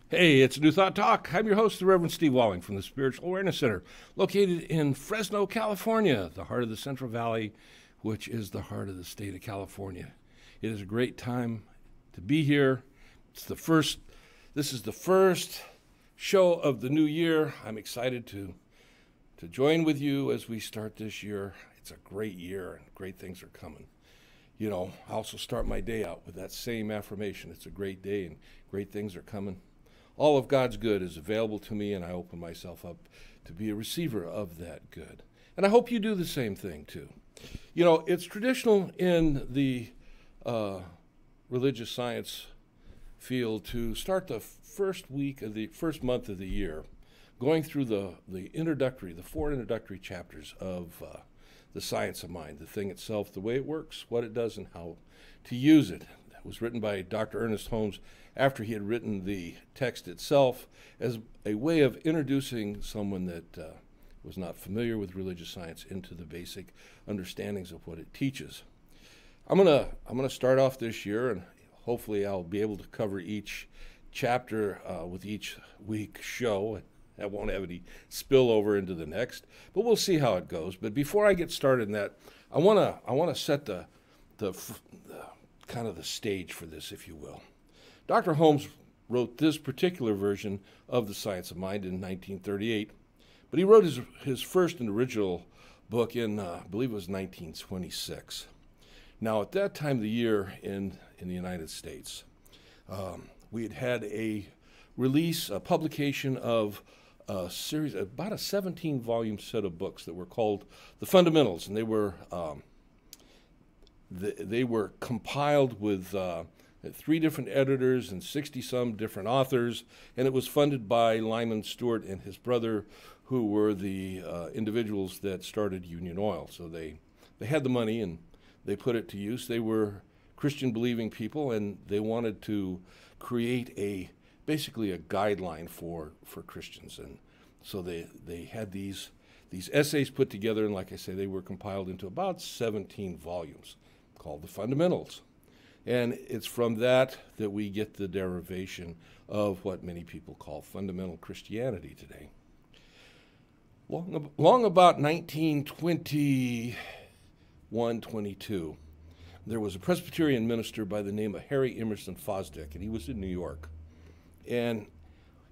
Hey, it's New Thought Talk. I'm your host, the Reverend Steve Walling from the Spiritual Awareness Center, located in Fresno, California, the heart of the Central Valley, which is the heart of the state of California. It is a great time to be here. This is the first show of the new year. I'm excited to join with you as we start this year. It's a great year and great things are coming. You know, I also start my day out with that same affirmation. It's a great day and great things are coming. All of God's good is available to me, and I open myself up to be a receiver of that good. And I hope you do the same thing, too. You know, it's traditional in the religious science feel to start the first month of the year going through the four introductory chapters of The Science of Mind, the thing itself, the way it works, what it does, and how to use it. It was written by Dr. Ernest Holmes after he had written the text itself as a way of introducing someone that was not familiar with religious science into the basic understandings of what it teaches. I'm gonna start off this year, and hopefully I'll be able to cover each chapter with each week show. I won't have any spillover into the next, but we'll see how it goes. But before I get started in that, I wanna set the kind of the stage for this, if you will. Dr. Holmes wrote this particular version of The Science of Mind in 1938, but he wrote his first and original book in, I believe it was 1926. Now, at that time of the year in the United States, we had a publication of a series, about a 17-volume set of books that were called The Fundamentals, and they were compiled with 3 different editors and 60-some different authors, and it was funded by Lyman Stewart and his brother, who were the individuals that started Union Oil. So they had the money and they put it to use. They were Christian-believing people, and they wanted to create basically a guideline for Christians. And so they had these essays put together, and like I say, they were compiled into about 17 volumes called The Fundamentals. And it's from that we get the derivation of what many people call fundamental Christianity today. Long about 1921, 22, there was a Presbyterian minister by the name of Harry Emerson Fosdick, and he was in New York. And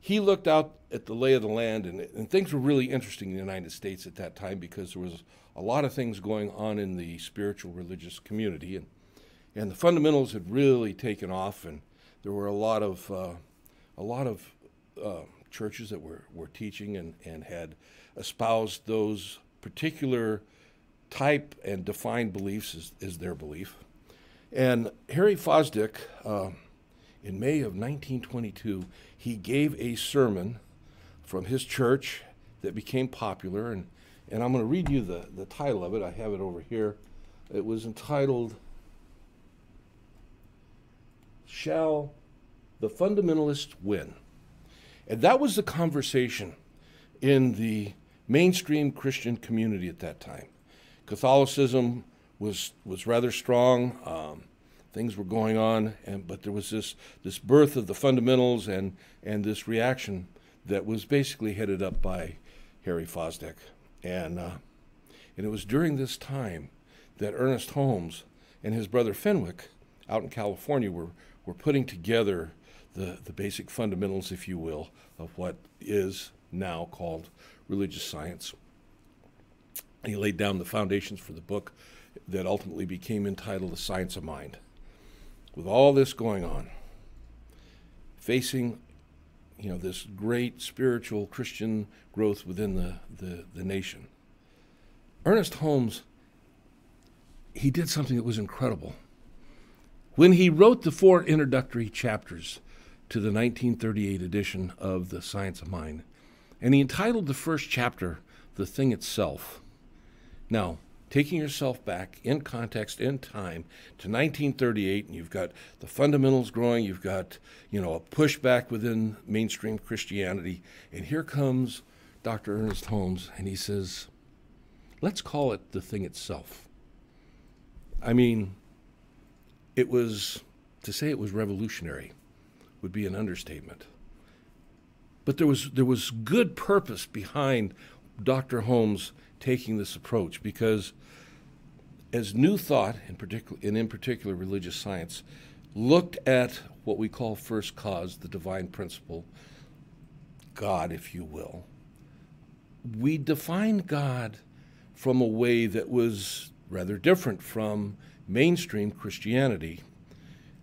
he looked out at the lay of the land, and things were really interesting in the United States at that time because there was a lot of things going on in the spiritual religious community, and the fundamentals had really taken off, and there were a lot of churches that were teaching and had espoused those particular type and defined beliefs as their belief. And Harry Fosdick, in May of 1922, he gave a sermon from his church that became popular, and I'm going to read you the title of it. I have it over here. It was entitled, "Shall the Fundamentalists Win?" And that was the conversation in the mainstream Christian community at that time. Catholicism was rather strong. Things were going on, but there was this birth of the fundamentals and this reaction that was basically headed up by Harry Fosdick. And it was during this time that Ernest Holmes and his brother Fenwick out in California were putting together the basic fundamentals, if you will, of what is now called religious science. He laid down the foundations for the book that ultimately became entitled The Science of Mind. With all this going on, facing this great spiritual Christian growth within the nation, Ernest Holmes, he did something that was incredible. When he wrote the 4 introductory chapters to the 1938 edition of The Science of Mind, and he entitled the first chapter, The Thing Itself. Now, taking yourself back in context, in time, to 1938, and you've got the fundamentals growing, you've got, a pushback within mainstream Christianity, and here comes Dr. Ernest Holmes, and he says, let's call it The Thing Itself. I mean, to say it was revolutionary would be an understatement. But there was good purpose behind Dr. Holmes taking this approach, because as New Thought, in particular religious science, looked at what we call first cause, the divine principle, God, if you will, we defined God from a way that was rather different from mainstream Christianity,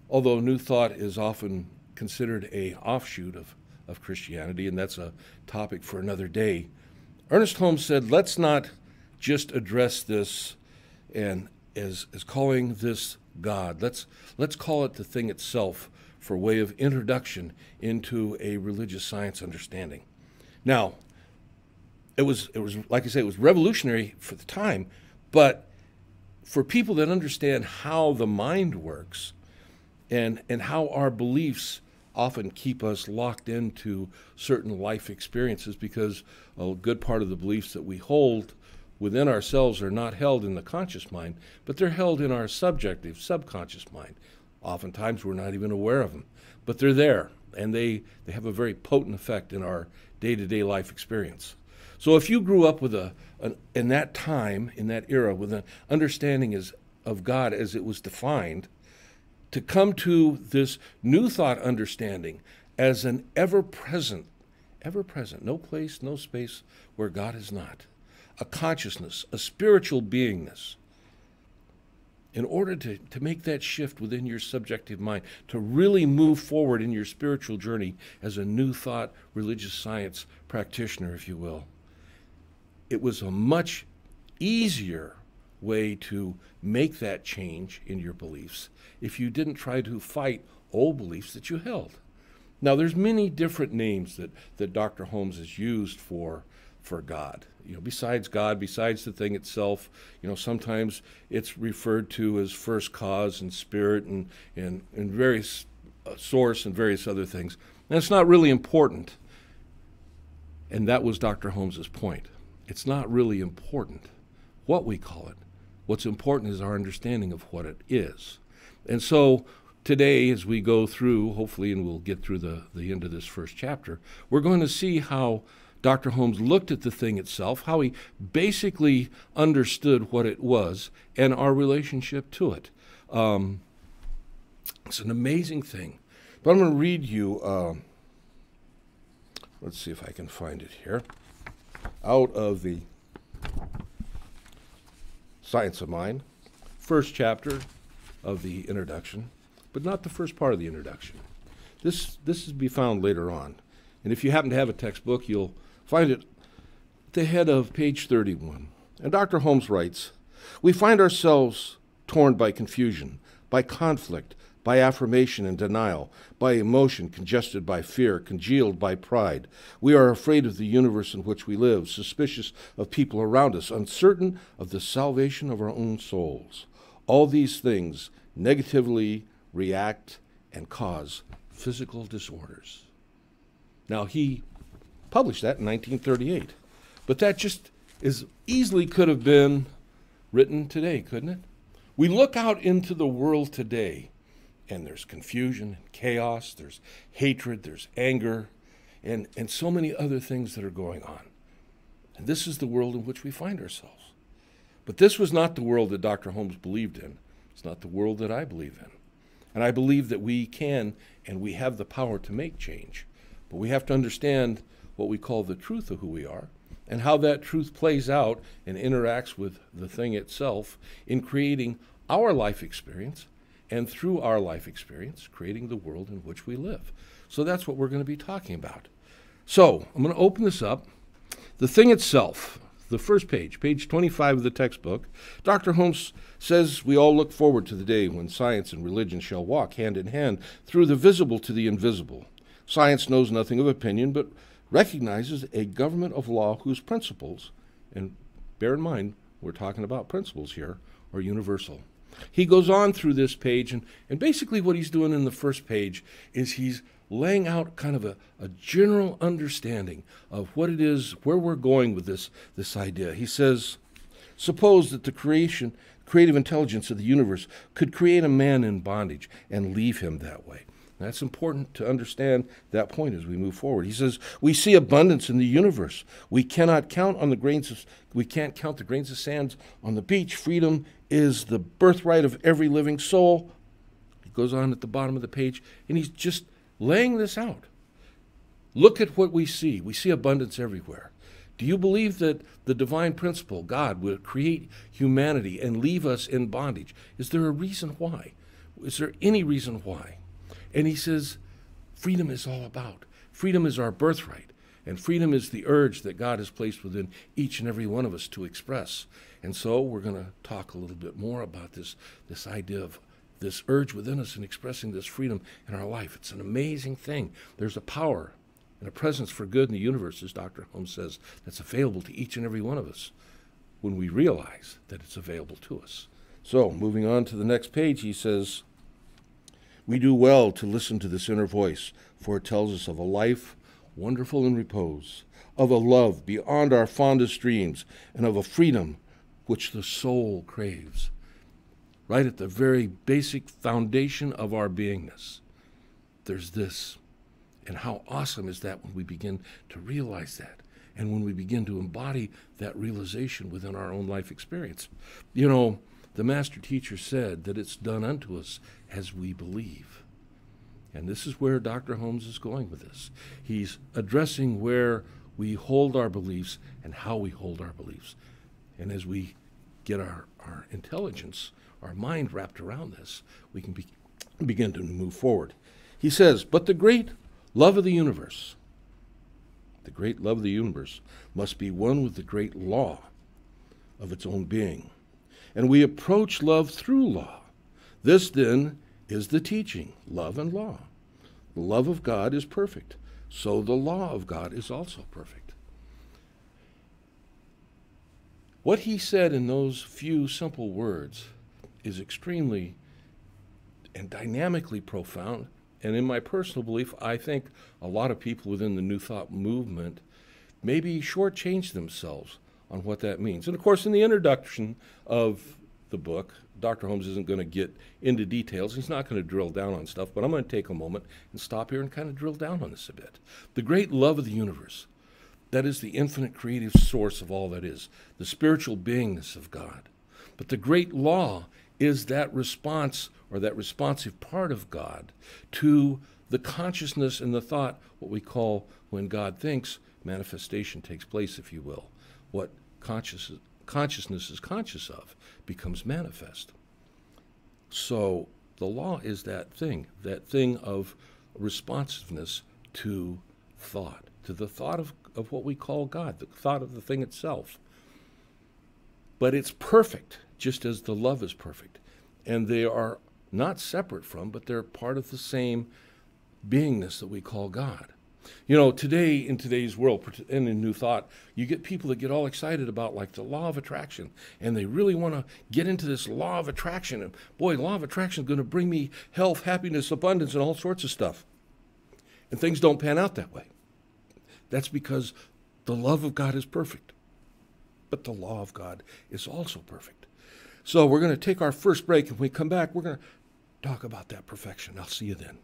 although New Thought is often considered an offshoot of Christianity, and that's a topic for another day. Ernest Holmes said, let's not just address this and as calling this God. Let's call it the thing itself for way of introduction into a religious science understanding. Now, it was like I say, it was revolutionary for the time, but for people that understand how the mind works and how our beliefs often keep us locked into certain life experiences, because a good part of the beliefs that we hold within ourselves are not held in the conscious mind, but they're held in our subjective, subconscious mind. Oftentimes we're not even aware of them, but they're there, and they have a very potent effect in our day-to-day life experience. So if you grew up with in that time, in that era, with an understanding of God as it was defined, to come to this new thought understanding as an ever-present, no place, no space where God is not, a consciousness, a spiritual beingness. In order to make that shift within your subjective mind, to really move forward in your spiritual journey as a new thought religious science practitioner, if you will, it was a much easier way to make that change in your beliefs if you didn't try to fight old beliefs that you held. Now, there's many different names that Dr. Holmes has used for God. Besides God, besides the thing itself, sometimes it's referred to as first cause and spirit and various source and various other things. And it's not really important. And that was Dr. Holmes's point. It's not really important what we call it. What's important is our understanding of what it is. And so today, as we go through, hopefully, and we'll get through the end of this first chapter, we're going to see how Dr. Holmes looked at the thing itself, how he basically understood what it was, and our relationship to it. It's an amazing thing. But I'm going to read you, let's see if I can find it here, out of the Science of Mind, first chapter of the introduction, but not the first part of the introduction. This is to be found later on. And if you happen to have a textbook, you'll find it at the head of page 31. And Dr. Holmes writes, "We find ourselves torn by confusion, by conflict, by affirmation and denial, by emotion congested by fear, congealed by pride. We are afraid of the universe in which we live, suspicious of people around us, uncertain of the salvation of our own souls. All these things negatively react and cause physical disorders." Now, he published that in 1938, but that just as easily could have been written today, couldn't it? We look out into the world today, and there's confusion and chaos, there's hatred, there's anger, and so many other things that are going on. And this is the world in which we find ourselves. But this was not the world that Dr. Holmes believed in. It's not the world that I believe in. And I believe that we can and we have the power to make change. But we have to understand what we call the truth of who we are and how that truth plays out and interacts with the thing itself in creating our life experience, and through our life experience, creating the world in which we live. So that's what we're going to be talking about. So I'm going to open this up. The thing itself, the first page, page 25 of the textbook, Dr. Holmes says we all look forward to the day when science and religion shall walk hand in hand through the visible to the invisible. Science knows nothing of opinion, but recognizes a government of law whose principles, and bear in mind, we're talking about principles here, are universal. He goes on through this page, and basically what he's doing in the first page is he's laying out kind of a general understanding of what it is, where we're going with this idea. He says, suppose that the creative intelligence of the universe could create a man in bondage and leave him that way. That's important to understand that point as we move forward. He says, we see abundance in the universe. We can't count the grains of sand on the beach. Freedom is the birthright of every living soul. He goes on at the bottom of the page, and he's just laying this out. Look at what we see. We see abundance everywhere. Do you believe that the divine principle, God, will create humanity and leave us in bondage? Is there a reason why? Is there any reason why? And he says, freedom is all about. Freedom is our birthright. And freedom is the urge that God has placed within each and every one of us to express. And so we're going to talk a little bit more about this idea of this urge within us and expressing this freedom in our life. It's an amazing thing. There's a power and a presence for good in the universe, as Dr. Holmes says, that's available to each and every one of us when we realize that it's available to us. So, moving on to the next page, he says, we do well to listen to this inner voice, for it tells us of a life wonderful in repose, of a love beyond our fondest dreams, and of a freedom which the soul craves. Right at the very basic foundation of our beingness, there's this. And how awesome is that when we begin to realize that, and when we begin to embody that realization within our own life experience. You know, the master teacher said that it's done unto us as we believe. And this is where Dr. Holmes is going with this. He's addressing where we hold our beliefs and how we hold our beliefs. And as we get our intelligence, our mind wrapped around this, we can begin to move forward. He says, but the great love of the universe must be one with the great law of its own being. And we approach love through law. This, then, is the teaching, love and law. The love of God is perfect, so the law of God is also perfect. What he said in those few simple words is extremely and dynamically profound. And in my personal belief, I think a lot of people within the New Thought movement maybe shortchange themselves on what that means. And of course, in the introduction of the book, Dr. Holmes isn't going to get into details. He's not going to drill down on stuff, but I'm going to take a moment and stop here and kind of drill down on this a bit. The great love of the universe, that is the infinite creative source of all that is, the spiritual beingness of God. But the great law is that response, or that responsive part of God to the consciousness and the thought, what we call, when God thinks, manifestation takes place, if you will. What consciousness is conscious of becomes manifest. So the law is that thing of responsiveness to thought, to the thought of what we call God, the thought of the thing itself. But it's perfect, just as the love is perfect. And they are not separate from, but they're part of the same beingness that we call God. You know, today, in today's world, and in New Thought, you get people that get all excited about, like, the law of attraction, and they really want to get into this law of attraction. And boy, law of attraction is going to bring me health, happiness, abundance, and all sorts of stuff. And things don't pan out that way. That's because the love of God is perfect, but the law of God is also perfect. So we're going to take our first break, and when we come back, we're going to talk about that perfection. I'll see you then.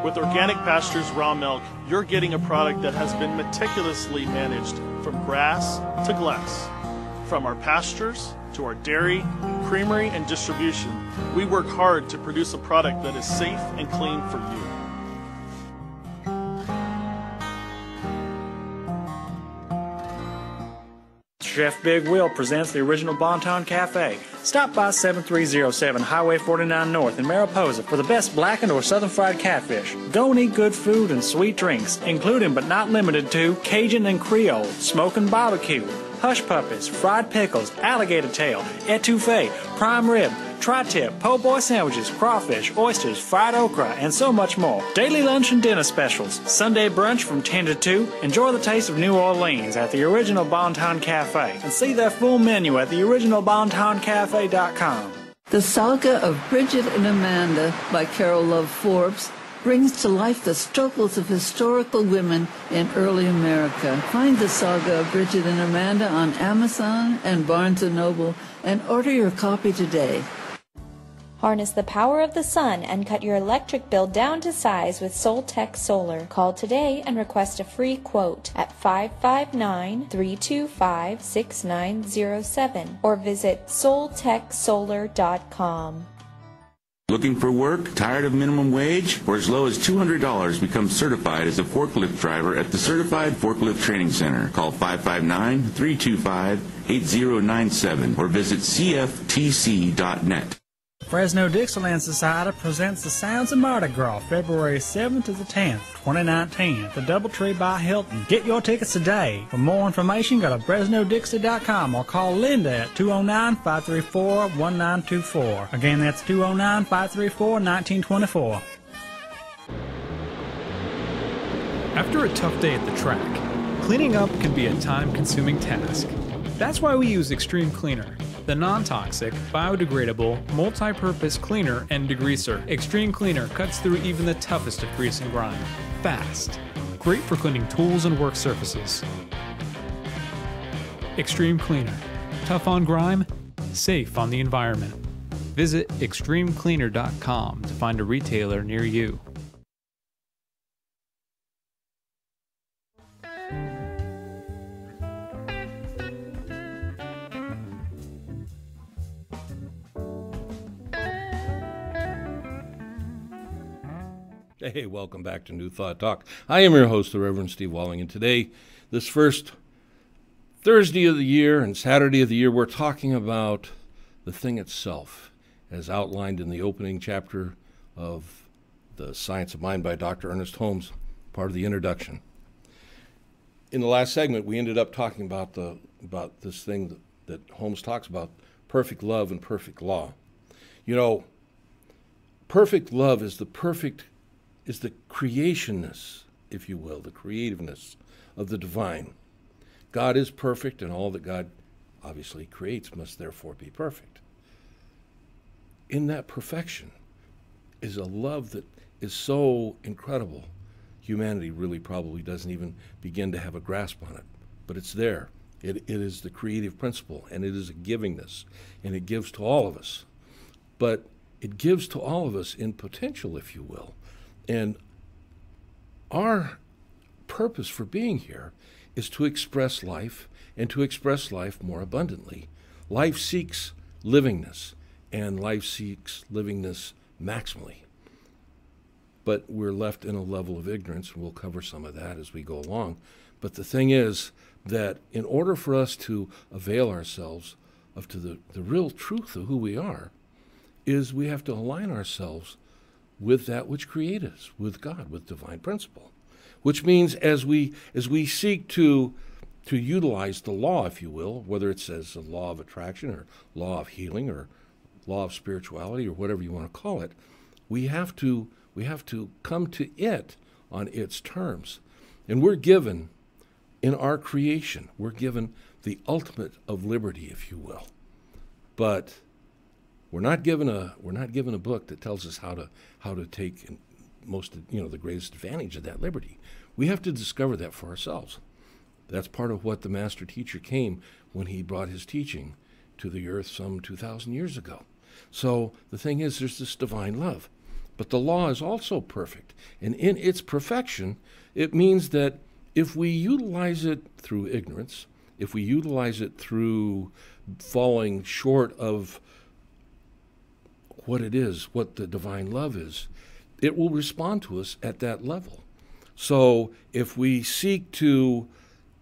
With Organic Pastures Raw Milk, you're getting a product that has been meticulously managed from grass to glass. From our pastures to our dairy, creamery, and distribution, we work hard to produce a product that is safe and clean for you. Chef Big Will presents the original Bonton Cafe. Stop by 7307 Highway 49 North in Mariposa for the best blackened or southern fried catfish. Go and eat good food and sweet drinks, including but not limited to Cajun and Creole, smoking barbecue, hush puppies, fried pickles, alligator tail, etouffee, prime rib, tri-tip, po' boy sandwiches, crawfish, oysters, fried okra, and so much more. Daily lunch and dinner specials. Sunday brunch from 10 to 2. Enjoy the taste of New Orleans at the original Bonton Cafe. And see their full menu at theoriginalbontoncafe.com. The Saga of Bridget and Amanda by Carol Love Forbes brings to life the struggles of historical women in early America. Find the Saga of Bridget and Amanda on Amazon and Barnes & Noble and order your copy today. Harness the power of the sun and cut your electric bill down to size with Soltech Solar. Call today and request a free quote at 559-325-6907 or visit soltechsolar.com. Looking for work? Tired of minimum wage? For as low as $200, become certified as a forklift driver at the Certified Forklift Training Center. Call 559-325-8097 or visit cftc.net. Fresno Dixieland Society presents the Sounds of Mardi Gras, February 7th to the 10th, 2019, at the Doubletree by Hilton. Get your tickets today. For more information, go to FresnoDixie.com or call Linda at 209-534-1924. Again, that's 209-534-1924. After a tough day at the track, cleaning up can be a time-consuming task. That's why we use Extreme Cleaner, the non-toxic, biodegradable, multi-purpose cleaner and degreaser. Extreme Cleaner cuts through even the toughest of grease and grime. Fast. Great for cleaning tools and work surfaces. Extreme Cleaner. Tough on grime, safe on the environment. Visit extremecleaner.com to find a retailer near you. Hey, welcome back to New Thought Talk. I am your host, the Reverend Steve Walling, and today, this first Thursday of the year and Saturday of the year, we're talking about the thing itself, as outlined in the opening chapter of The Science of Mind by Dr. Ernest Holmes, part of the introduction. In the last segment, we ended up talking about this thing that Holmes talks about, perfect love and perfect law. You know, perfect love is the creationness, if you will, the creativeness of the divine. God is perfect, and all that God obviously creates must therefore be perfect. In that perfection is a love that is so incredible, humanity really probably doesn't even begin to have a grasp on it, but it's there. It is the creative principle, and it is a givingness, and it gives to all of us. But it gives to all of us in potential, if you will. And our purpose for being here is to express life, and to express life more abundantly. Life seeks livingness, and life seeks livingness maximally. But we're left in a level of ignorance, and we'll cover some of that as we go along. But the thing is that in order for us to avail ourselves of to the real truth of who we are, is we have to align ourselves with that which created us, with God, with divine principle. Which means as we seek to utilize the law, if you will, whether it says the law of attraction or law of healing or law of spirituality or whatever you want to call it, we have to come to it on its terms. And we're given, in our creation, we're given the ultimate of liberty, if you will. But we're not given a book that tells us how to take the greatest advantage of that liberty. We have to discover that for ourselves. That's part of what the master teacher came when he brought his teaching to the earth some 2,000 years ago. So the thing is, there's this divine love, but the law is also perfect, and in its perfection, it means that if we utilize it through ignorance, if we utilize it through falling short of what it is, what the divine love is, it will respond to us at that level. So if we seek to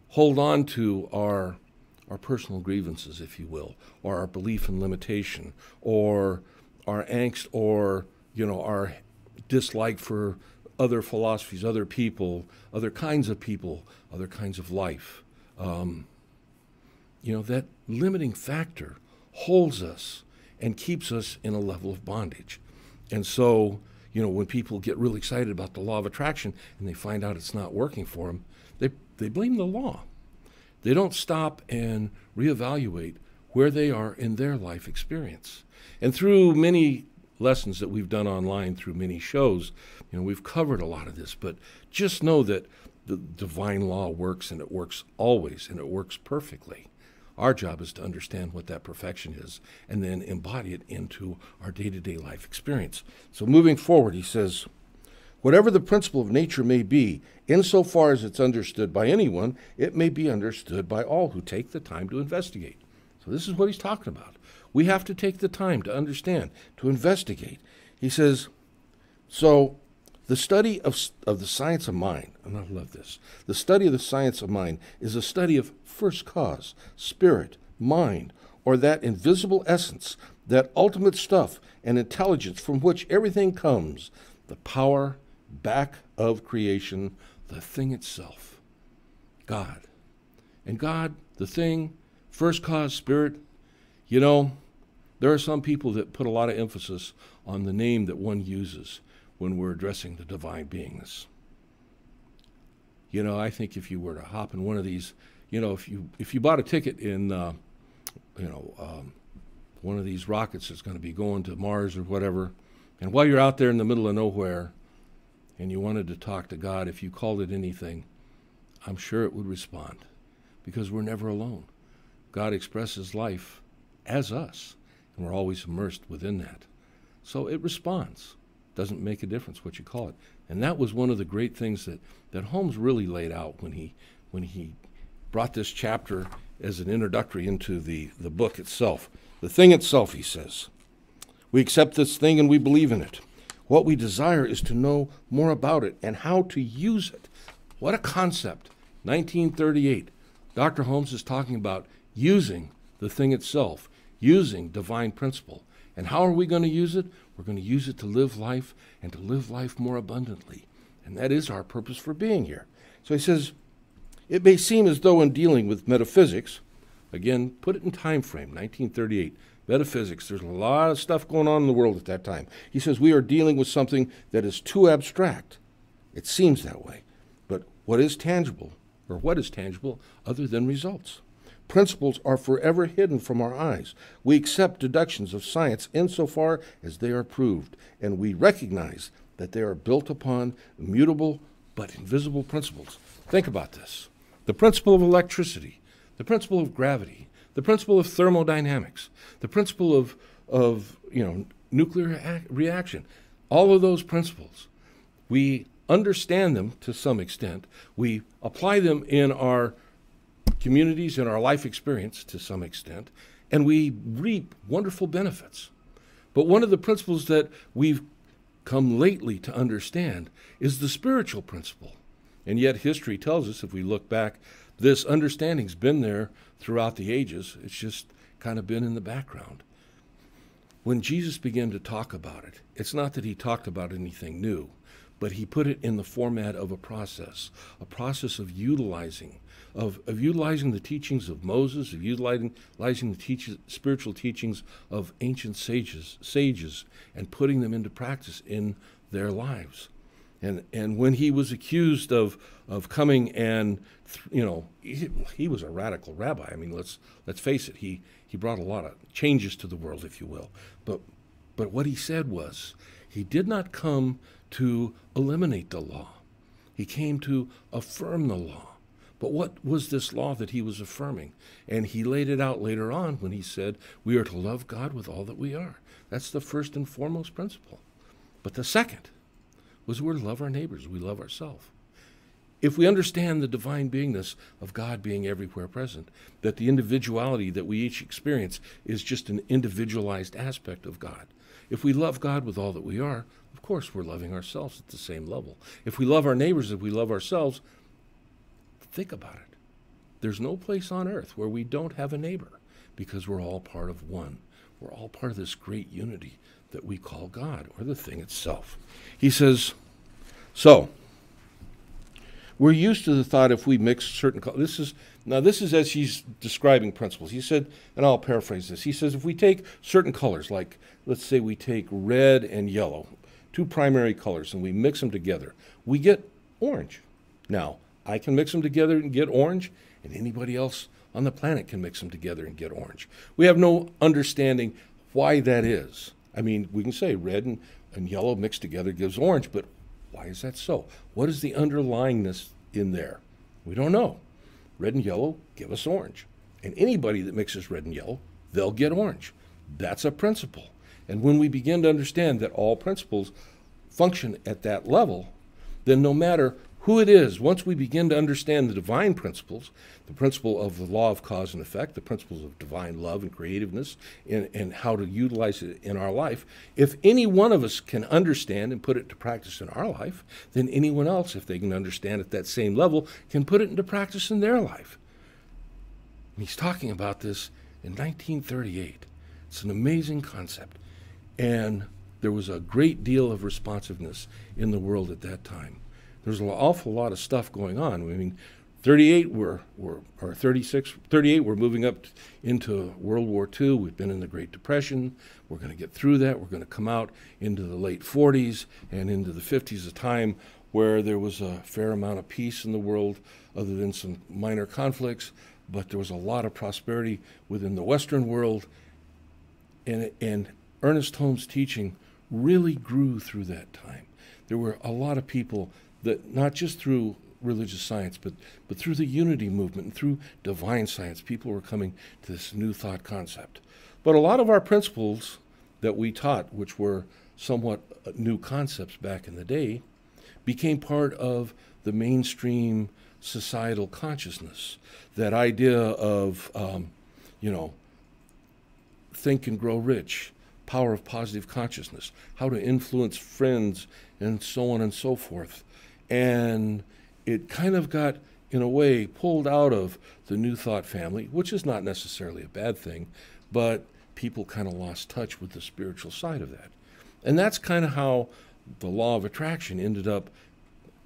hold on to our personal grievances, if you will, or our belief in limitation, or our angst, or our dislike for other philosophies, other people, other kinds of life, that limiting factor holds us and keeps us in a level of bondage. And so, when people get really excited about the law of attraction and they find out it's not working for them, they blame the law. They don't stop and reevaluate where they are in their life experience. And through many lessons that we've done online, through many shows, we've covered a lot of this, but just know that the divine law works, and it works always, and it works perfectly. Our job is to understand what that perfection is and then embody it into our day-to-day life experience. So moving forward, he says, whatever the principle of nature may be, insofar as it's understood by anyone, it may be understood by all who take the time to investigate. So this is what he's talking about. We have to take the time to understand, to investigate. He says, so the study of the science of mind, and I love this, the study of the science of mind is a study of first cause, spirit, mind, or that invisible essence, that ultimate stuff and intelligence from which everything comes, the power back of creation, the thing itself, God. And God, the thing, first cause, spirit. You know, there are some people that put a lot of emphasis on the name that one uses when we're addressing the divine beingness. You know, I think if you were to hop in one of these, you know, if you bought a ticket in, one of these rockets that's going to be going to Mars or whatever, and while you're out there in the middle of nowhere and you wanted to talk to God, if you called it anything, I'm sure it would respond, because we're never alone. God expresses life as us, and we're always immersed within that. So it responds. Doesn't make a difference what you call it. And that was one of the great things that Holmes really laid out when he brought this chapter as an introductory into the book itself. The thing itself, he says. We accept this thing and we believe in it. What we desire is to know more about it and how to use it. What a concept. 1938. Dr. Holmes is talking about using the thing itself, using divine principle. And how are we going to use it? We're going to use it to live life and to live life more abundantly. And that is our purpose for being here. So he says, it may seem as though in dealing with metaphysics, again, put it in time frame, 1938, metaphysics, there's a lot of stuff going on in the world at that time. He says we are dealing with something that is too abstract. It seems that way. But what is tangible other than results? Principles are forever hidden from our eyes. We accept deductions of science insofar as they are proved, and we recognize that they are built upon immutable but invisible principles. Think about this. The principle of electricity, the principle of gravity, the principle of thermodynamics, the principle of nuclear reaction, all of those principles, we understand them to some extent. We apply them in our communities, in our life experience to some extent, and we reap wonderful benefits. But one of the principles that we've come lately to understand is the spiritual principle. And yet history tells us, if we look back, this understanding's been there throughout the ages. It's just kind of been in the background. When Jesus began to talk about it, it's not that he talked about anything new, but he put it in the format of a process of utilizing the teachings of Moses, of utilizing the spiritual teachings of ancient sages, and putting them into practice in their lives. And when he was accused of coming and, he was a radical rabbi. I mean, let's face it, he brought a lot of changes to the world, if you will. But what he said was, he did not come to eliminate the law. He came to affirm the law. But what was this law that he was affirming? And he laid it out later on when he said, we are to love God with all that we are. That's the first and foremost principle. But the second was we're to love our neighbors, we love ourselves. If we understand the divine beingness of God being everywhere present, that the individuality that we each experience is just an individualized aspect of God. If we love God with all that we are, of course we're loving ourselves at the same level. If we love our neighbors as we love ourselves, think about it. There's no place on earth where we don't have a neighbor, because we're all part of one. We're all part of this great unity that we call God, or the thing itself. He says, so, we're used to the thought if we mix certain colors. This is as he's describing principles. He said, and I'll paraphrase this, he says if we take certain colors, like let's say we take red and yellow, two primary colors, and we mix them together, we get orange. Now, I can mix them together and get orange, and anybody else on the planet can mix them together and get orange. We have no understanding why that is. I mean, we can say red and yellow mixed together gives orange, but why is that so? What is the underlyingness in there? We don't know. Red and yellow give us orange. And anybody that mixes red and yellow, they'll get orange. That's a principle. And when we begin to understand that all principles function at that level, then no matter who it is, once we begin to understand the divine principles, the principle of the law of cause and effect, the principles of divine love and creativeness, and how to utilize it in our life, if any one of us can understand and put it to practice in our life, then anyone else, if they can understand at that same level, can put it into practice in their life. And he's talking about this in 1938. It's an amazing concept. And there was a great deal of responsiveness in the world at that time. There's an awful lot of stuff going on. I mean, 38 or 36, 38 we're moving up into World War II. We've been in the Great Depression. We're going to get through that. We're going to come out into the late 40s and into the 50s, a time where there was a fair amount of peace in the world, other than some minor conflicts, but there was a lot of prosperity within the Western world. And Ernest Holmes' teaching really grew through that time. There were a lot of people that, not just through religious science, but through the unity movement and through divine science, people were coming to this new thought concept. But a lot of our principles that we taught, which were somewhat new concepts back in the day, became part of the mainstream societal consciousness. That idea of, think and grow rich, power of positive consciousness, how to influence friends, and so on and so forth. And it kind of got, in a way, pulled out of the New Thought family, which is not necessarily a bad thing, but people kind of lost touch with the spiritual side of that. And that's kind of how the law of attraction ended up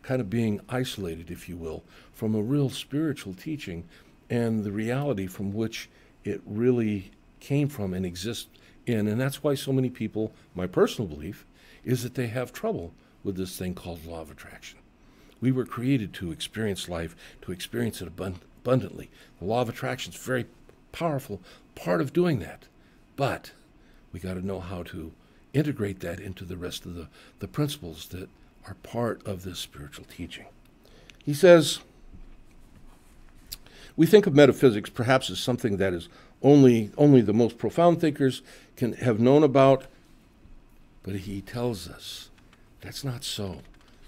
kind of being isolated, if you will, from a real spiritual teaching and the reality from which it really came from and exists in. And that's why so many people, my personal belief, is that they have trouble with this thing called law of attraction. We were created to experience life, to experience it abundantly. The law of attraction is a very powerful part of doing that. But we got to know how to integrate that into the rest of the principles that are part of this spiritual teaching. He says, we think of metaphysics perhaps as something that is only the most profound thinkers can have known about, but he tells us that's not so.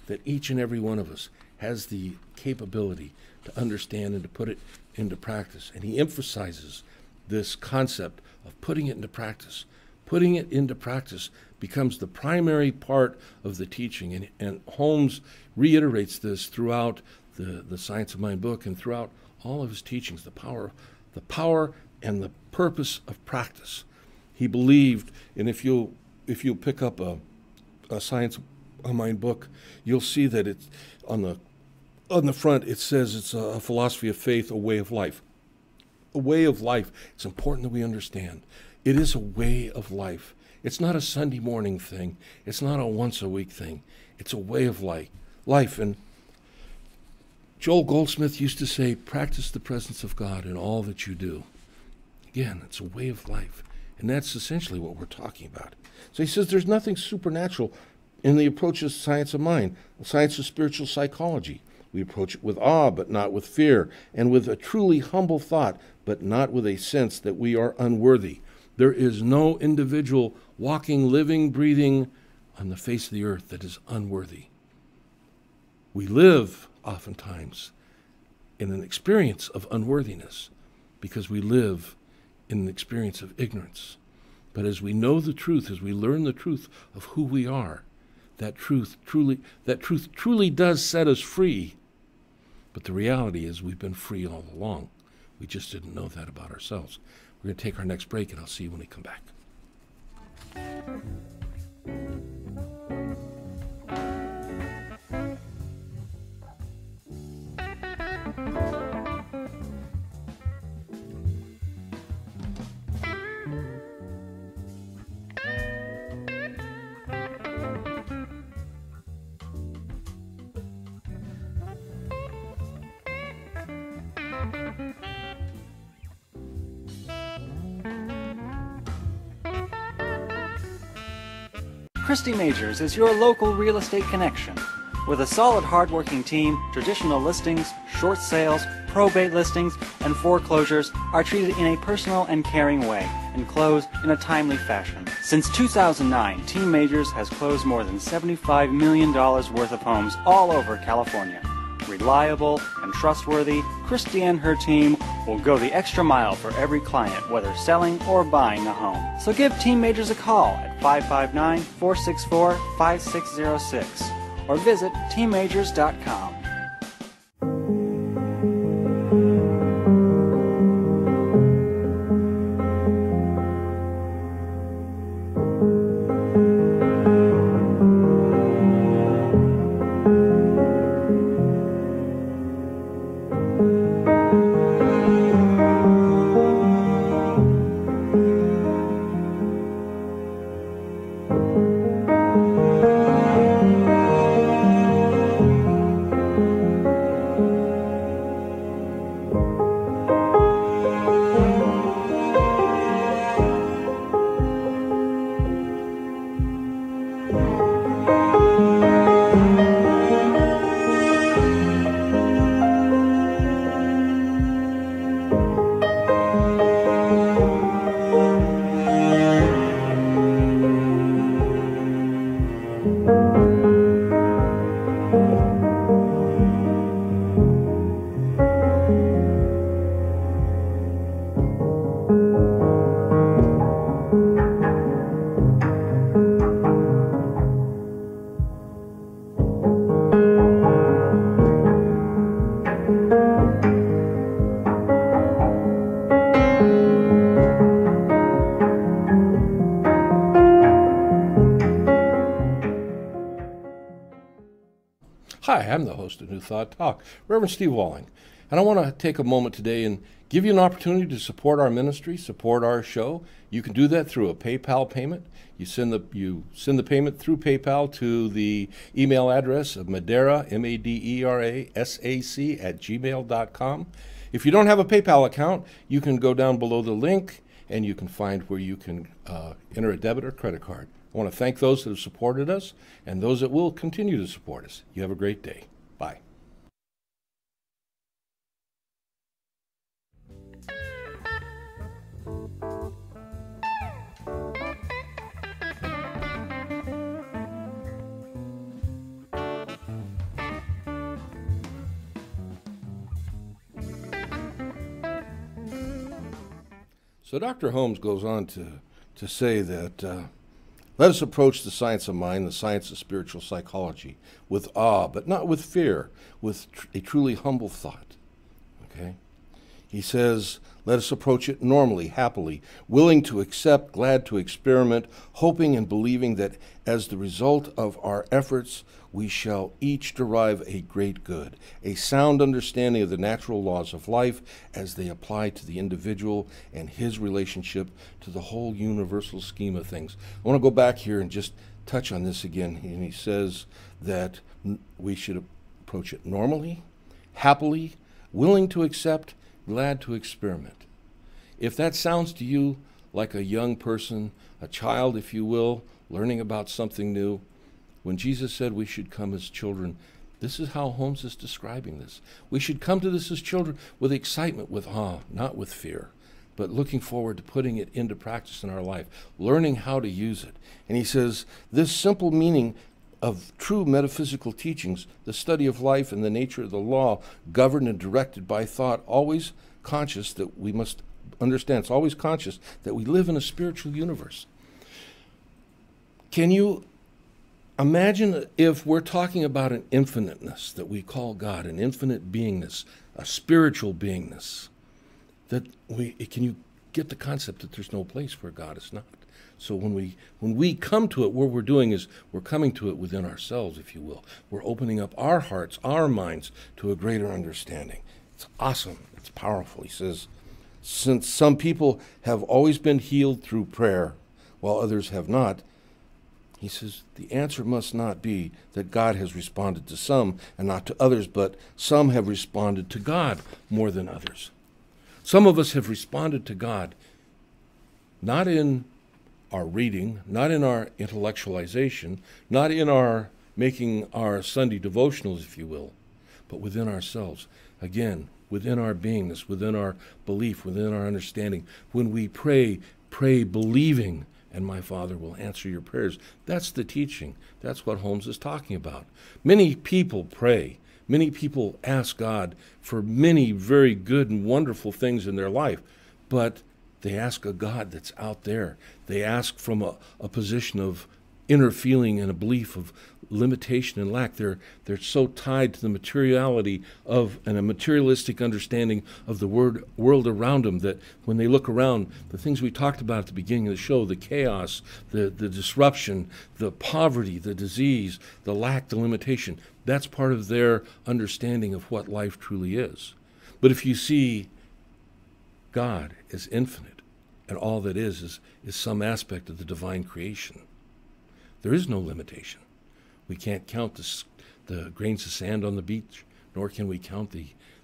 That each and every one of us has the capability to understand and to put it into practice. And he emphasizes this concept of putting it into practice. Putting it into practice becomes the primary part of the teaching. And Holmes reiterates this throughout the Science of Mind book and throughout all of his teachings, the power and the purpose of practice. He believed, and if you pick up a Science of Mind book, you'll see that it's on the front. It says it's a philosophy of faith, a way of life. A way of life. It's important that we understand. It is a way of life. It's not a Sunday morning thing. It's not a once a week thing. It's a way of life. And Joel Goldsmith used to say, practice the presence of God in all that you do. Again, it's a way of life. And that's essentially what we're talking about. So he says there's nothing supernatural in the approach of science of mind, the science of spiritual psychology. We approach it with awe, but not with fear, and with a truly humble thought, but not with a sense that we are unworthy. There is no individual walking, living, breathing on the face of the earth that is unworthy. We live, oftentimes, in an experience of unworthiness because we live in an experience of ignorance. But as we know the truth, as we learn the truth of who we are, that truth truly does set us free. But the reality is we've been free all along. We just didn't know that about ourselves. We're going to take our next break, and I'll see you when we come back. Christy Majors is your local real estate connection. With a solid, hardworking team, traditional listings, short sales, probate listings, and foreclosures are treated in a personal and caring way and close in a timely fashion. Since 2009, Team Majors has closed more than $75 million worth of homes all over California. Reliable and trustworthy, Christy and her team will go the extra mile for every client, whether selling or buying a home. So give Team Majors a call at 559-464-5606 or visit teammajors.com. am the host of New Thought Talk, Reverend Steve Walling. And I want to take a moment today and give you an opportunity to support our ministry, support our show. You can do that through a PayPal payment. You send the payment through PayPal to the email address of Madera, MADERASAC @gmail.com. If you don't have a PayPal account, you can go down below the link and you can find where you can enter a debit or credit card. I want to thank those that have supported us and those that will continue to support us. You have a great day. Bye. So Dr. Holmes goes on to say that let us approach the science of mind, the science of spiritual psychology, with awe, but not with fear, with a truly humble thought. Okay? He says, let us approach it normally, happily, willing to accept, glad to experiment, hoping and believing that as the result of our efforts, we shall each derive a great good, a sound understanding of the natural laws of life as they apply to the individual and his relationship to the whole universal scheme of things. I want to go back here and just touch on this again. And he says that we should approach it normally, happily, willing to accept, glad to experiment. If that sounds to you like a young person, a child, if you will, learning about something new, when Jesus said we should come as children, this is how Holmes is describing this. We should come to this as children with excitement, with awe, not with fear, but looking forward to putting it into practice in our life, learning how to use it. And he says, this simple meaning of true metaphysical teachings, the study of life and the nature of the law, governed and directed by thought, always conscious that we must understand, it's always conscious that we live in a spiritual universe. Can you imagine if we're talking about an infiniteness that we call God, an infinite beingness, a spiritual beingness, can you get the concept that there's no place where God is not? So when we come to it, what we're doing is we're coming to it within ourselves, if you will. We're opening up our hearts, our minds to a greater understanding. It's awesome. It's powerful. He says, since some people have always been healed through prayer, while others have not, he says, the answer must not be that God has responded to some and not to others, but some have responded to God more than others. Some of us have responded to God not in our reading, not in our intellectualization, not in our making our Sunday devotionals, if you will, but within ourselves. Again, within our beingness, within our belief, within our understanding. When we pray believing, and my Father will answer your prayers. That's the teaching. That's what Holmes is talking about. Many people pray. Many people ask God for many very good and wonderful things in their life, but they ask a God that's out there. They ask from a position of inner feeling and a belief of limitation and lack. They're so tied to the materiality of and a materialistic understanding of the world around them that when they look around, the things we talked about at the beginning of the show, the chaos, the disruption, the poverty, the disease, the lack, the limitation, that's part of their understanding of what life truly is. But if you see God as infinite and all that is some aspect of the divine creation, there is no limitation. We can't count the grains of sand on the beach, nor can we count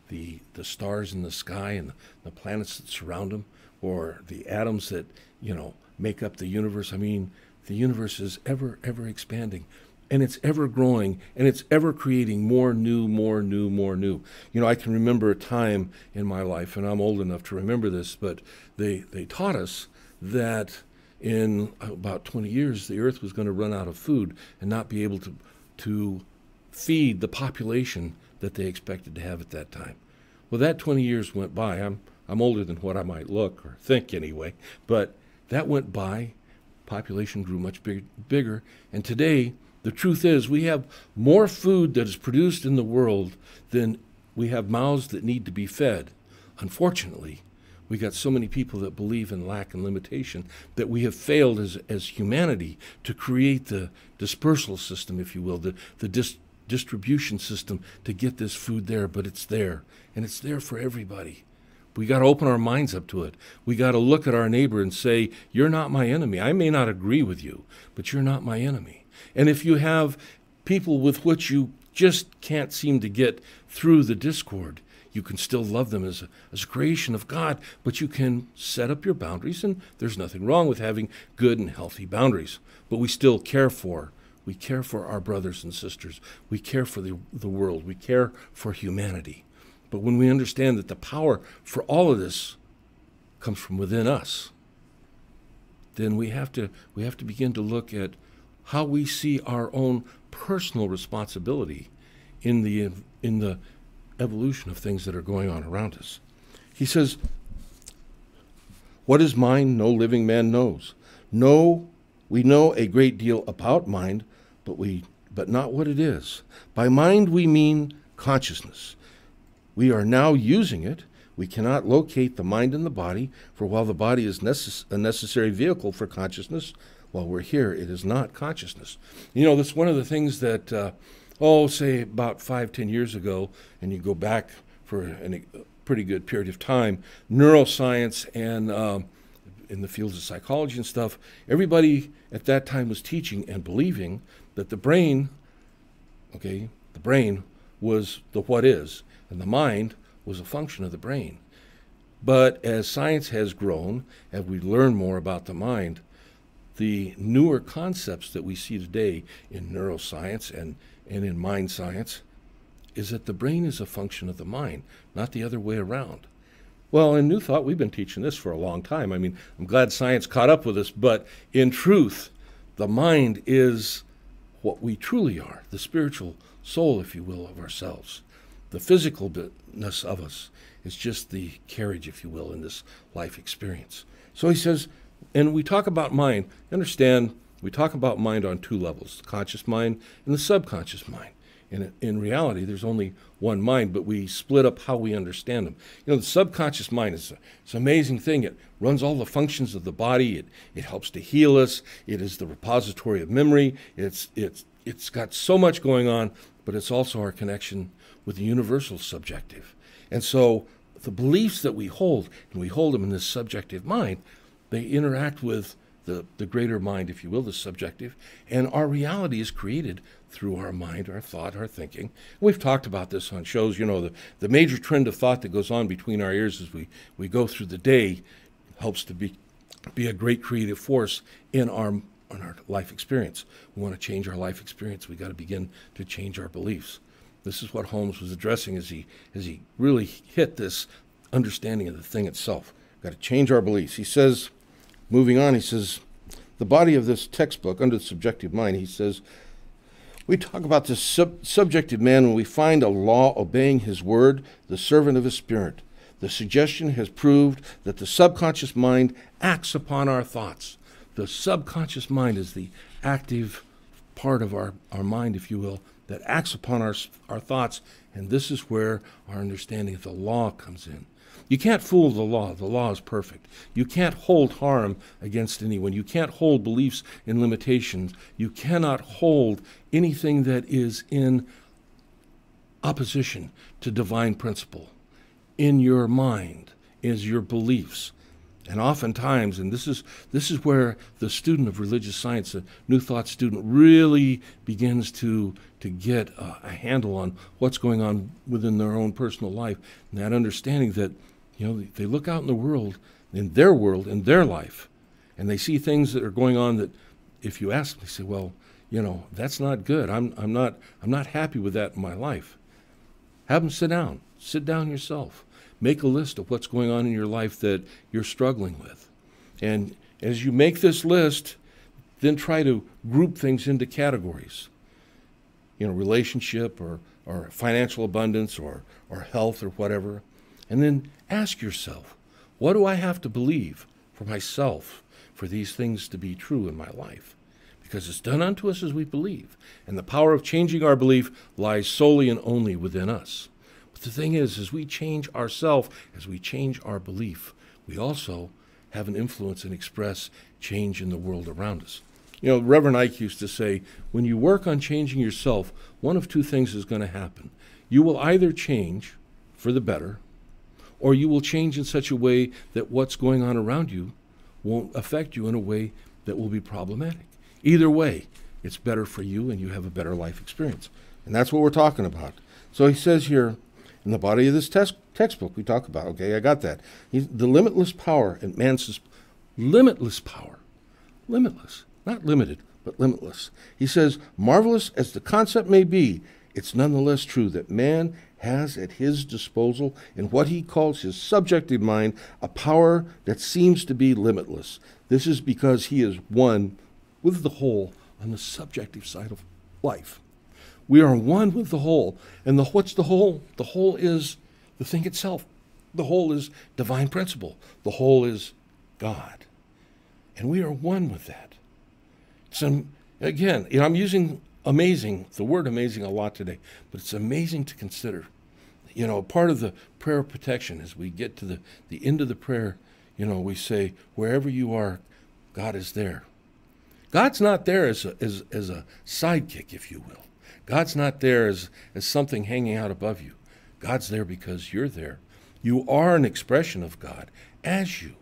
the stars in the sky and the planets that surround them, or the atoms that, make up the universe. I mean, the universe is ever expanding, and it's ever growing, and it's ever creating more new. I can remember a time in my life, and I'm old enough to remember this, but they taught us that in about 20 years, the earth was going to run out of food and not be able to feed the population that they expected to have at that time. Well, that 20 years went by. I'm older than what I might look or think anyway, but that went by. Population grew much bigger. And today, the truth is we have more food that is produced in the world than we have mouths that need to be fed. Unfortunately, we got so many people that believe in lack and limitation that we have failed as humanity to create the dispersal system, if you will, the distribution system to get this food there, but it's there, and it's there for everybody. We got to open our minds up to it. We got to look at our neighbor and say, you're not my enemy. I may not agree with you, but you're not my enemy. And if you have people with which you just can't seem to get through the discord, you can still love them as a creation of God, but you can set up your boundaries, and there's nothing wrong with having good and healthy boundaries. But we still care for our brothers and sisters. We care for the world. We care for humanity. But when we understand that the power for all of this comes from within us, then we have to begin to look at how we see our own personal responsibility in the evolution of things that are going on around us. He says, what is mind? No living man knows. No, we know a great deal about mind, but not what it is. By mind we mean consciousness. We are now using it. We cannot locate the mind in the body, for while the body is a necessary vehicle for consciousness, while we're here, it is not consciousness. You know, that's one of the things that, say about 5-10 years ago, and you go back for a pretty good period of time, neuroscience and in the fields of psychology and stuff, everybody at that time was teaching and believing that the brain was the what is, and the mind was a function of the brain. But as science has grown, as we learn more about the mind, the newer concepts that we see today in neuroscience and in mind science is that the brain is a function of the mind, not the other way around. Well, in New Thought, we've been teaching this for a long time. I mean, I'm glad science caught up with us, but in truth, the mind is what we truly are, the spiritual soul, if you will, of ourselves. The physicalness of us is just the carriage, if you will, in this life experience. So he says, and we talk about mind, understand, we talk about mind on two levels, the conscious mind and the subconscious mind. And in reality, there's only one mind, but we split up how we understand them. You know, the subconscious mind is it's an amazing thing. It runs all the functions of the body. It helps to heal us. It is the repository of memory. It's got so much going on, but it's also our connection with the universal subjective. And so the beliefs that we hold, and we hold them in this subjective mind, they interact with the greater mind, if you will, the subjective, and our reality is created through our mind, our thought, our thinking. We've talked about this on shows. You know, the major trend of thought that goes on between our ears as we go through the day helps to be a great creative force in our life experience. We want to change our life experience. We got to begin to change our beliefs. This is what Holmes was addressing as he really hit this understanding of the thing itself. Got to change our beliefs. He says, moving on, he says, the body of this textbook, under the subjective mind, he says, we talk about the subjective man when we find a law obeying his word, the servant of his spirit. The suggestion has proved that the subconscious mind acts upon our thoughts. The subconscious mind is the active part of our mind, if you will, that acts upon our thoughts, and this is where our understanding of the law comes in. You can't fool the law. The law is perfect. You can't hold harm against anyone. You can't hold beliefs and limitations. You cannot hold anything that is in opposition to divine principle. In your mind is your beliefs. And oftentimes, and this is where the student of religious science, the New Thought student, really begins to get a handle on what's going on within their own personal life, and that understanding that, you know, they look out in the world, in their life, and they see things that are going on that, if you ask them, they say, well, you know, that's not good. I'm not happy with that in my life. Have them sit down yourself. Make a list of what's going on in your life that you're struggling with. And as you make this list, then try to group things into categories. You know, relationship or financial abundance or health or whatever. And then ask yourself, what do I have to believe for myself for these things to be true in my life? Because it's done unto us as we believe. And the power of changing our belief lies solely and only within us. But the thing is, as we change ourselves, as we change our belief, we also have an influence and express change in the world around us. Reverend Ike used to say, when you work on changing yourself, one of two things is going to happen. You will either change for the better, or you will change in such a way that what's going on around you won't affect you in a way that will be problematic. Either way, it's better for you and you have a better life experience. And that's what we're talking about. So he says here, in the body of this textbook we talk about, okay, I got that. The limitless power, and man says, limitless power. Limitless, not limited, but limitless. He says, marvelous as the concept may be, it's nonetheless true that man has at his disposal, in what he calls his subjective mind, a power that seems to be limitless. This is because he is one with the whole on the subjective side of life. We are one with the whole. And what's the whole? The whole is the thing itself. The whole is divine principle. The whole is God. And we are one with that. So again, I'm using amazing, the word amazing a lot today, but it's amazing to consider. Part of the prayer of protection, as we get to the end of the prayer, we say, wherever you are, God is there. God's not there as a sidekick, if you will. God's not there as something hanging out above you. God's there because you're there. You are an expression of God as you,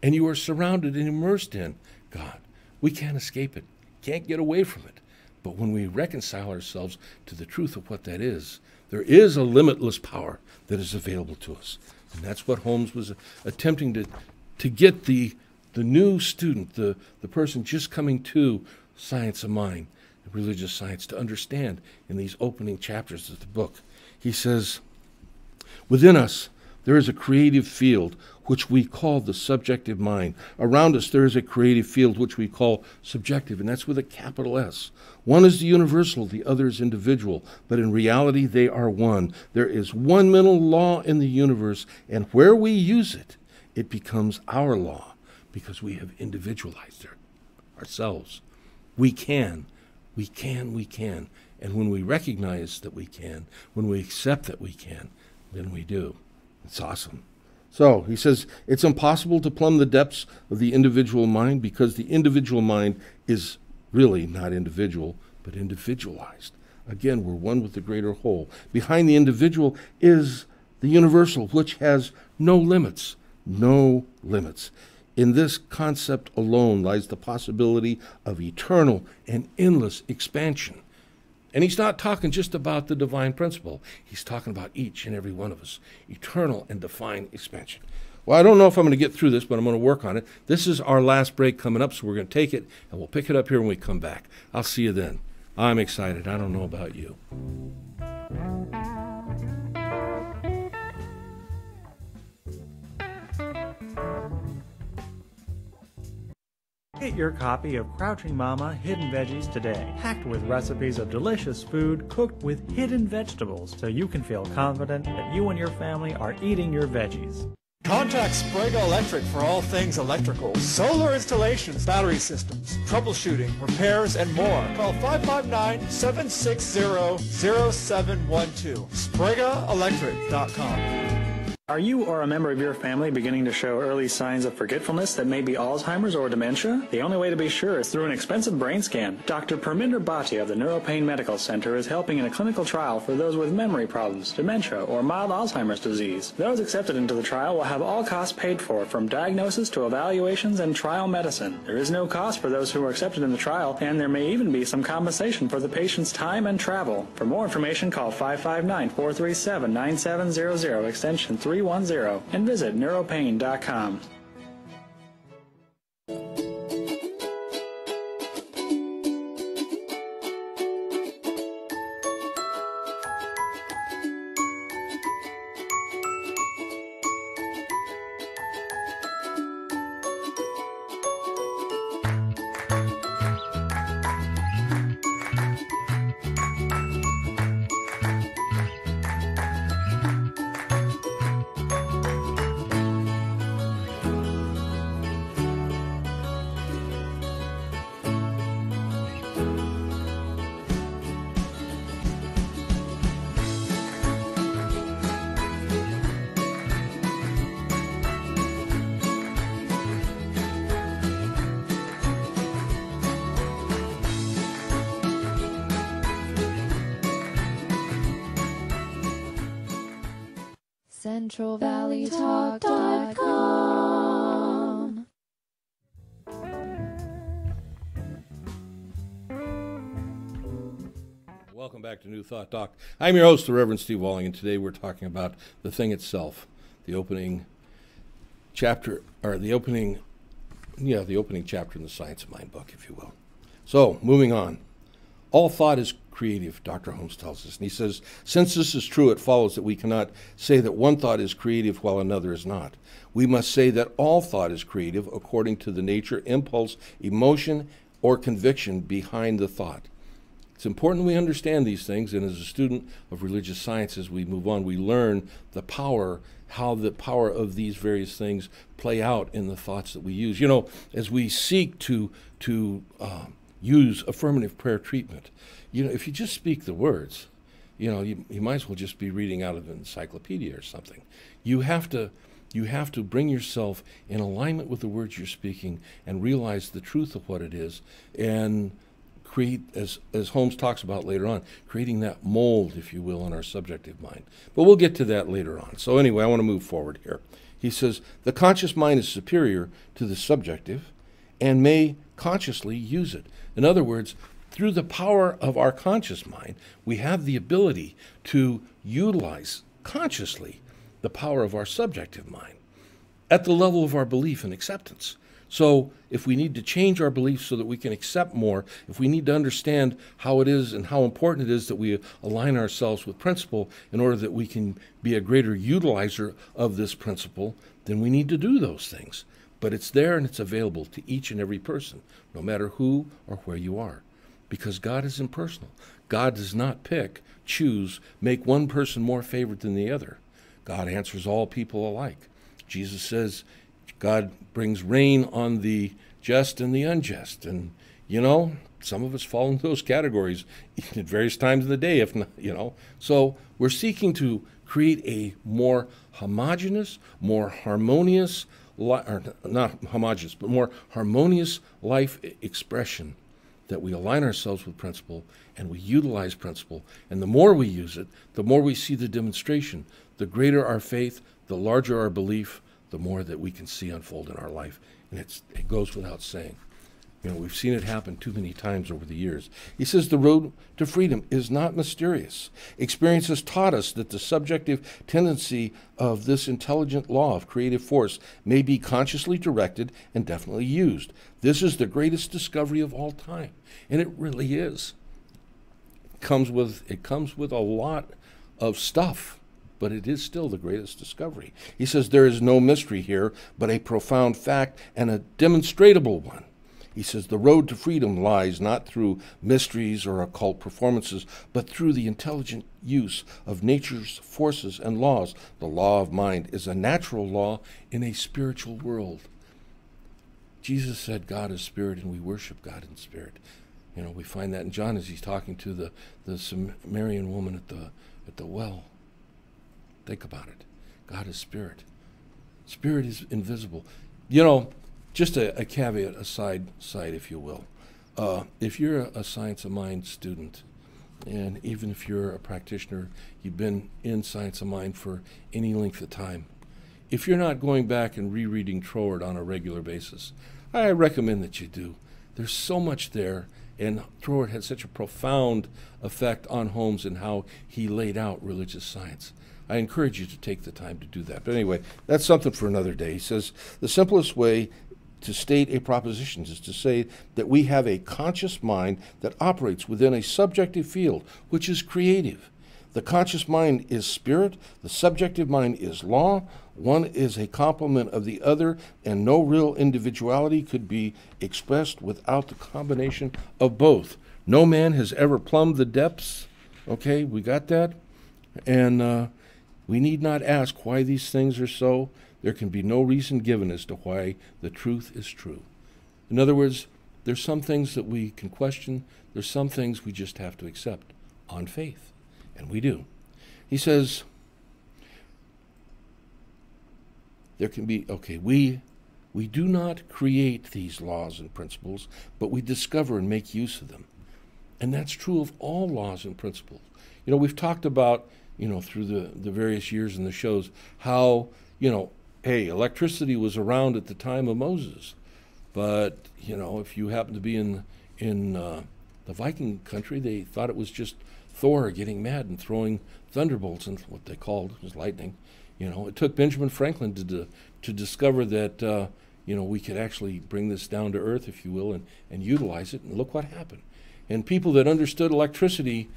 and you are surrounded and immersed in God. We can't escape it, can't get away from it. But when we reconcile ourselves to the truth of what that is, there is a limitless power that is available to us. And that's what Holmes was attempting to get the new student, the person just coming to science of mind, religious science, to understand in these opening chapters of the book. He says, within us, there is a creative field which we call the subjective mind. Around us, there is a creative field which we call subjective, and that's with a capital S. One is the universal, the other is individual, but in reality, they are one. There is one mental law in the universe, and where we use it, it becomes our law, because we have individualized ourselves. We can. And when we recognize that we can, when we accept that we can, then we do. It's awesome. So he says, it's impossible to plumb the depths of the individual mind because the individual mind is really not individual, but individualized. Again, we're one with the greater whole. Behind the individual is the universal, which has no limits. No limits. In this concept alone lies the possibility of eternal and endless expansion. And he's not talking just about the divine principle. He's talking about each and every one of us. Eternal and divine expansion. Well, I don't know if I'm going to get through this, but I'm going to work on it. This is our last break coming up, so we're going to take it, and we'll pick it up here when we come back. I'll see you then. I'm excited. I don't know about you. Get your copy of Crouching Mama Hidden Veggies today, packed with recipes of delicious food cooked with hidden vegetables, so you can feel confident that you and your family are eating your veggies. Contact Sprague Electric for all things electrical, solar installations, battery systems, troubleshooting, repairs, and more. Call 559-760-0712. SpragueElectric.com. Are you or a member of your family beginning to show early signs of forgetfulness that may be Alzheimer's or dementia? The only way to be sure is through an expensive brain scan. Dr. Parminder Bhatia of the Neuropain Medical Center is helping in a clinical trial for those with memory problems, dementia, or mild Alzheimer's disease. Those accepted into the trial will have all costs paid for, from diagnosis to evaluations and trial medicine. There is no cost for those who are accepted in the trial, and there may even be some compensation for the patient's time and travel. For more information, call 559-437-9700, extension 310, and visit neuropain.com. CentralValleyTalk.com. Welcome back to New Thought Talk. I'm your host, the Reverend Steve Walling, and today we're talking about the thing itself, the opening chapter, or the opening chapter in the Science of Mind book, if you will. So, moving on. All thought is creative, Dr. Holmes tells us. And he says, since this is true, it follows that we cannot say that one thought is creative while another is not. We must say that all thought is creative according to the nature, impulse, emotion, or conviction behind the thought. It's important we understand these things, and as a student of religious science, as we move on, we learn the power, how the power of these various things play out in the thoughts that we use. You know, as we seek to use affirmative prayer treatment, you know, if you just speak the words, you know, you might as well just be reading out of an encyclopedia or something. You have to bring yourself in alignment with the words you're speaking and realize the truth of what it is, and create, as Holmes talks about later on, creating that mold, if you will, in our subjective mind. But we'll get to that later on. So anyway, I want to move forward here. He says, the conscious mind is superior to the subjective and may consciously use it. In other words, through the power of our conscious mind, we have the ability to utilize consciously the power of our subjective mind at the level of our belief and acceptance. So if we need to change our beliefs so that we can accept more, if we need to understand how it is and how important it is that we align ourselves with principle in order that we can be a greater utilizer of this principle, then we need to do those things. But it's there and it's available to each and every person, no matter who or where you are, because God is impersonal. God does not pick, choose, make one person more favored than the other. God answers all people alike. Jesus says, God brings rain on the just and the unjust. And, you know, some of us fall into those categories at various times of the day, if not, you know. So we're seeking to create a more homogeneous, more harmonious, or not homogeneous, but more harmonious life expression, that we align ourselves with principle and we utilize principle. And the more we use it, the more we see the demonstration. The greater our faith, the larger our belief, the more that we can see unfold in our life. And it goes without saying. You know, we've seen it happen too many times over the years. He says the road to freedom is not mysterious. Experience has taught us that the subjective tendency of this intelligent law of creative force may be consciously directed and definitely used. This is the greatest discovery of all time. And it really is. It comes with a lot of stuff, but it is still the greatest discovery. He says there is no mystery here, but a profound fact and a demonstrable one. He says the road to freedom lies not through mysteries or occult performances, but through the intelligent use of nature's forces and laws. The law of mind is a natural law in a spiritual world. Jesus said God is spirit, and we worship God in spirit. You know, we find that in John as he's talking to the Samaritan woman at the well. Think about it. God is spirit. Spirit is invisible. You know, just a caveat, a side, if you will. If you're a Science of Mind student, and even if you're a practitioner, you've been in Science of Mind for any length of time, if you're not going back and rereading Troward on a regular basis, I recommend that you do. There's so much there, and Troward had such a profound effect on Holmes and how he laid out religious science. I encourage you to take the time to do that. But anyway, that's something for another day. He says, the simplest way to state a proposition is to say that we have a conscious mind that operates within a subjective field, which is creative. The conscious mind is spirit, the subjective mind is law. One is a complement of the other, and no real individuality could be expressed without the combination of both. No man has ever plumbed the depths. Okay, we got that? And we need not ask why these things are so. There can be no reason given as to why the truth is true. In other words, there's some things that we can question. There's some things we just have to accept on faith, and we do. He says, there can be, we do not create these laws and principles, but we discover and make use of them. And that's true of all laws and principles. You know, we've talked about through the various years in the shows, how, hey, electricity was around at the time of Moses. But, if you happen to be in the Viking country, they thought it was just Thor getting mad and throwing thunderbolts and what they called was lightning. It took Benjamin Franklin to discover that, we could actually bring this down to earth, if you will, and utilize it. And look what happened. And people that understood electricity,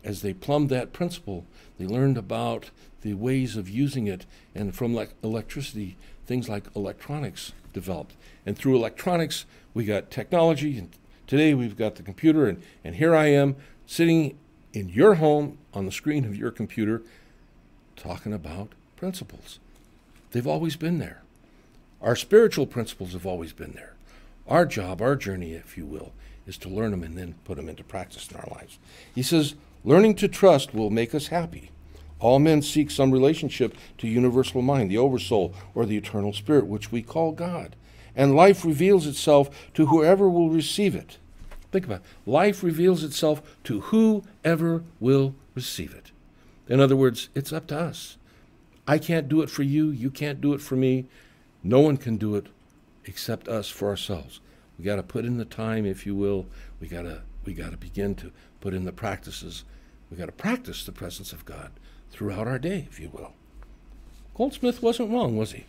as they plumbed that principle, they learned about the ways of using it. And from electricity, things like electronics developed. And through electronics, we got technology. And today we've got the computer. And here I am sitting in your home on the screen of your computer talking about principles. They've always been there. Our spiritual principles have always been there. Our job, our journey, if you will, is to learn them and then put them into practice in our lives. He says, learning to trust will make us happy. All men seek some relationship to universal mind, the oversoul, or the eternal spirit, which we call God. And life reveals itself to whoever will receive it. Think about it. Life reveals itself to whoever will receive it. In other words, it's up to us. I can't do it for you. You can't do it for me. No one can do it except us for ourselves. We got to put in the time, if you will. We got to begin to put in the practices. We got to practice the presence of God throughout our day, if you will. Goldsmith wasn't wrong, was he?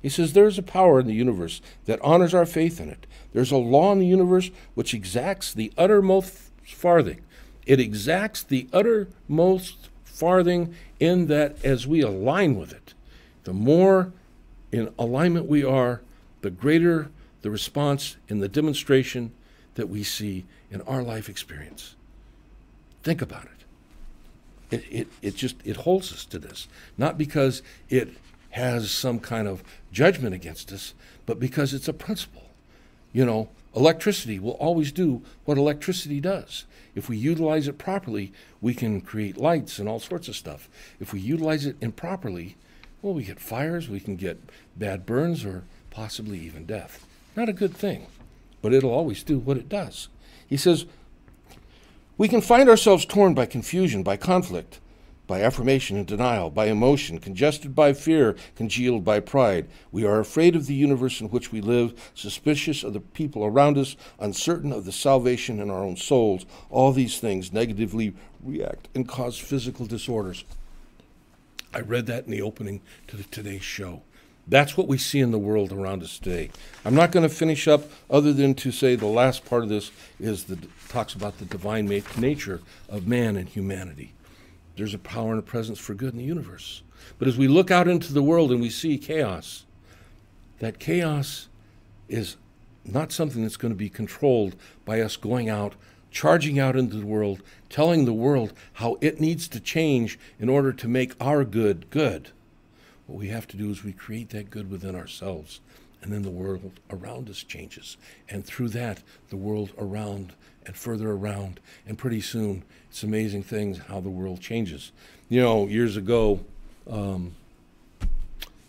He says there's a power in the universe that honors our faith in it. There's a law in the universe which exacts the uttermost farthing. It exacts the uttermost farthing in that as we align with it, the more in alignment we are, the greater the response in the demonstration that we see in our life experience. Think about it. It holds us to this, not because it has some kind of judgment against us, but because it's a principle. Electricity will always do what electricity does. If we utilize it properly, we can create lights and all sorts of stuff. If we utilize it improperly, well, we get fires, we can get bad burns, or possibly even death. Not a good thing, but it'll always do what it does. He says, we can find ourselves torn by confusion, by conflict, by affirmation and denial, by emotion, congested by fear, congealed by pride. We are afraid of the universe in which we live, suspicious of the people around us, uncertain of the salvation in our own souls. All these things negatively react and cause physical disorders. I read that in the opening to today's show. That's what we see in the world around us today. I'm not going to finish up other than to say the last part of this talks about the divine nature of man and humanity. There's a power and a presence for good in the universe. But as we look out into the world and we see chaos, that chaos is not something that's going to be controlled by us going out, charging out into the world, telling the world how it needs to change in order to make our good good. What we have to do is we create that good within ourselves, and then the world around us changes. And through that, the world around and further around, and pretty soon, it's amazing things how the world changes. Years ago,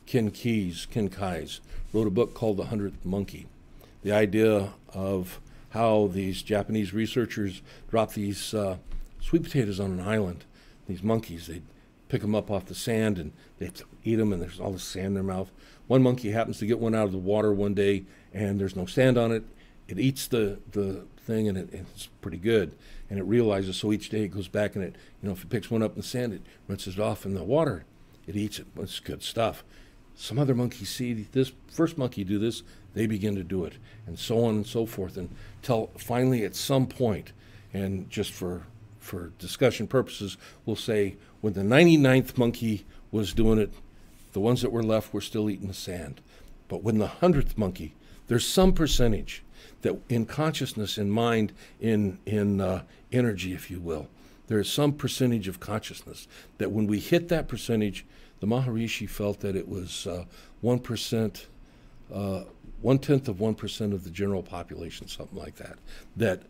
Ken Keyes wrote a book called The 100th Monkey. The idea of how these Japanese researchers drop these sweet potatoes on an island. These monkeys, they'd pick them up off the sand and they'd eat them, and there's all this sand in their mouth. One monkey happens to get one out of the water one day, and there's no sand on it. It eats the thing, and it's pretty good. And it realizes, so each day it goes back and if it picks one up in the sand, it rinses it off in the water. It eats it. It's good stuff. Some other monkeys see this first monkey do this, they begin to do it, and so on and so forth, until finally at some point, and just for discussion purposes, we'll say when the 99th monkey was doing it, the ones that were left were still eating the sand. But when the 100th monkey, there's some percentage that in consciousness, in mind, in energy, if you will, there is some percentage of consciousness that when we hit that percentage, the Maharishi felt that it was 1%, 1/10 of 1% of the general population, something like that, that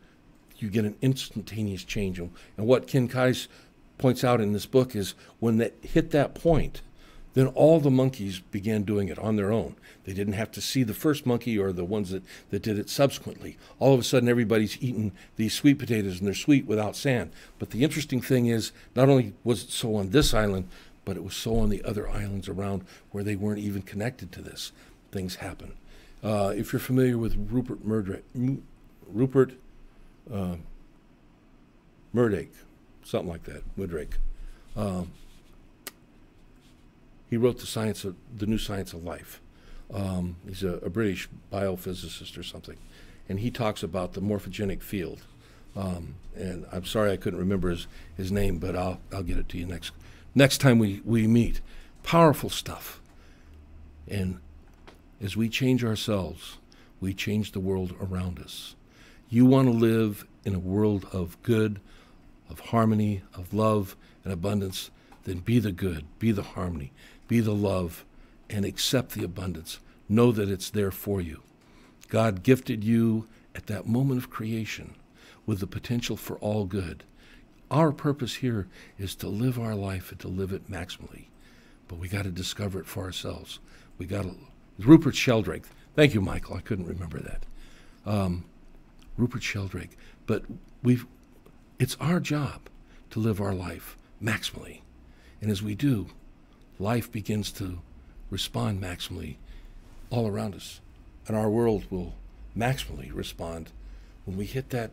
you get an instantaneous change. And what Ken Keyes points out in this book is when that hit that point, Then all the monkeys began doing it on their own. They didn't have to see the first monkey or the ones that did it subsequently. All of a sudden, everybody's eating these sweet potatoes, and they're sweet without sand. But the interesting thing is, not only was it so on this island, but it was so on the other islands around where they weren't even connected to this. Things happen. If you're familiar with Rupert Murdoch, something like that, Murdoch. He wrote the New Science of Life. He's a British biophysicist or something, and he talks about the morphogenic field. And I'm sorry I couldn't remember his name, but I'll get it to you next time we meet. Powerful stuff. And as we change ourselves, we change the world around us. You want to live in a world of good, of harmony, of love and abundance, then be the good, be the harmony, be the love, and accept the abundance. Know that it's there for you. God gifted you at that moment of creation with the potential for all good. Our purpose here is to live our life and to live it maximally. But we got to discover it for ourselves. We got to. Rupert Sheldrake. Thank you, Michael. I couldn't remember that. Rupert Sheldrake. But it's our job to live our life maximally. And as we do, life begins to respond maximally all around us. And our world will maximally respond when we hit that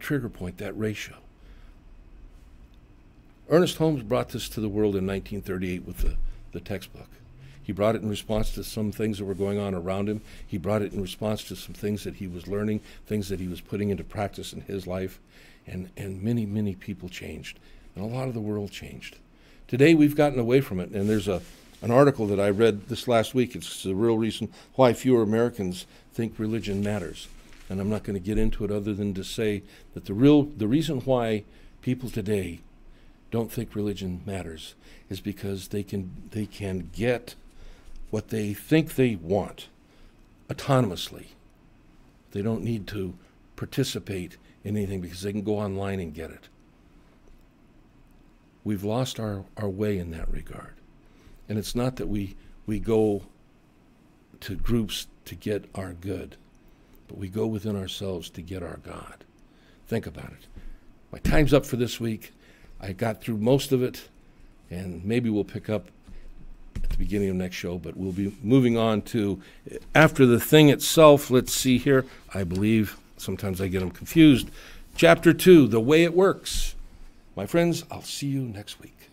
trigger point, that ratio. Ernest Holmes brought this to the world in 1938 with the textbook. He brought it in response to some things that were going on around him. He brought it in response to some things that he was learning, things that he was putting into practice in his life, and many, many people changed, and a lot of the world changed. Today we've gotten away from it, and there's an article that I read this last week. It's the real reason why fewer Americans think religion matters. And I'm not going to get into it other than to say that the reason why people today don't think religion matters is because they can get what they think they want autonomously. They don't need to participate in anything because they can go online and get it. We've lost our way in that regard. And it's not that we go to groups to get our good, but we go within ourselves to get our God. Think about it. My time's up for this week. I got through most of it, and maybe we'll pick up at the beginning of next show, but we'll be moving on to, after the thing itself, let's see here, I believe, sometimes I get them confused, Chapter 2, The Way It Works. My friends, I'll see you next week.